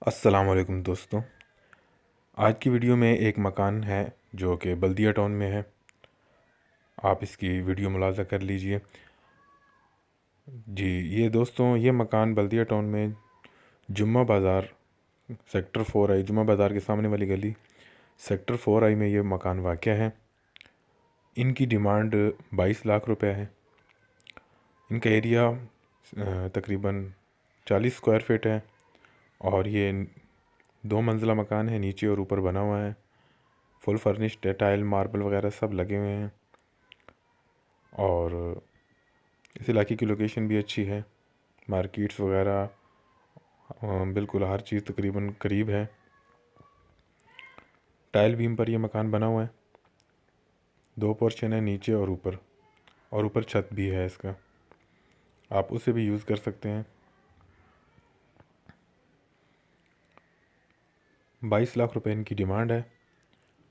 अस्सलाम वालेकुम दोस्तों। आज की वीडियो में एक मकान है जो कि बल्दिया टाउन में है। आप इसकी वीडियो मुलाज़ा कर लीजिए। जी ये दोस्तों, ये मकान बल्दिया टाउन में जुम्मा बाज़ार सेक्टर 4I, जुम्मा बाज़ार के सामने वाली गली सेक्टर 4I में ये मकान वाक़या है। इनकी डिमांड 22 लाख रुपए है। इनका एरिया तकरीबन 40 स्क्वायर फीट है और ये 2 मंजिला मकान है, नीचे और ऊपर बना हुआ है। फुल फर्निश्ड है, टाइल मार्बल वगैरह सब लगे हुए हैं और इस इलाके की लोकेशन भी अच्छी है। मार्केट्स वगैरह बिल्कुल हर चीज़ तकरीबन करीब है। टाइल बीम पर यह मकान बना हुआ है। 2 पोर्शन है, नीचे और ऊपर छत भी है इसका, आप उसे भी यूज़ कर सकते हैं। 22 लाख रुपए इनकी डिमांड है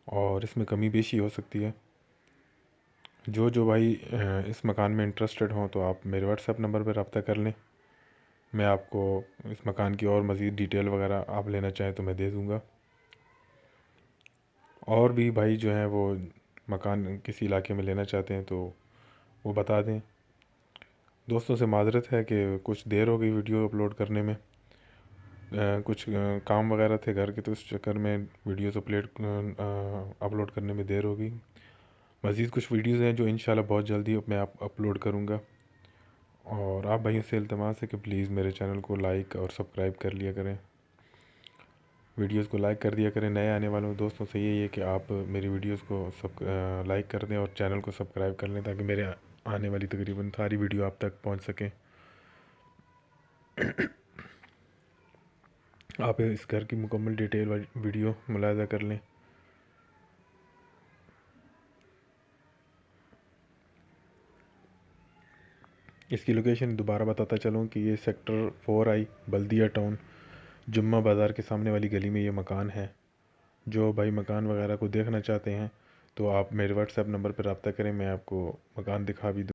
और इसमें कमी बेशी हो सकती है। जो भाई इस मकान में इंटरेस्टेड हों तो आप मेरे व्हाट्सएप नंबर पर रब्ता कर लें। मैं आपको इस मकान की और मज़ीद डिटेल वगैरह आप लेना चाहें तो मैं दे दूँगा। और भी भाई जो हैं वो मकान किसी इलाके में लेना चाहते हैं तो वो बता दें। दोस्तों से माज़रत है कि कुछ देर हो गई वीडियो अपलोड करने में। कुछ काम वगैरह थे घर के, तो उस चक्कर में वीडियोस अपलोड करने में देर हो गई। मज़ीद कुछ वीडियोस हैं जो इंशाल्लाह बहुत जल्दी मैं अपलोड करूँगा। और आप भाइयों से इल्तिमास है कि प्लीज़ मेरे चैनल को लाइक और सब्सक्राइब कर लिया करें, वीडियोस को लाइक कर दिया करें। नए आने वालों दोस्तों से यही है कि आप मेरी वीडियोस को लाइक कर दें और चैनल को सब्सक्राइब कर लें ताकि मेरे आने वाली तकरीबन सारी वीडियो आप तक पहुंच सकें। आप इस घर की मुकम्मल डिटेल वाली वीडियो मुलाज़ा कर लें। इसकी लोकेशन दोबारा बताता चलूँ कि ये सेक्टर 4I बल्दिया टाउन जुम्मा बाज़ार के सामने वाली गली में ये मकान है। जो भाई मकान वगैरह को देखना चाहते हैं तो आप मेरे व्हाट्सएप नंबर पर रब्ता करें, मैं आपको मकान दिखा भी दूँ।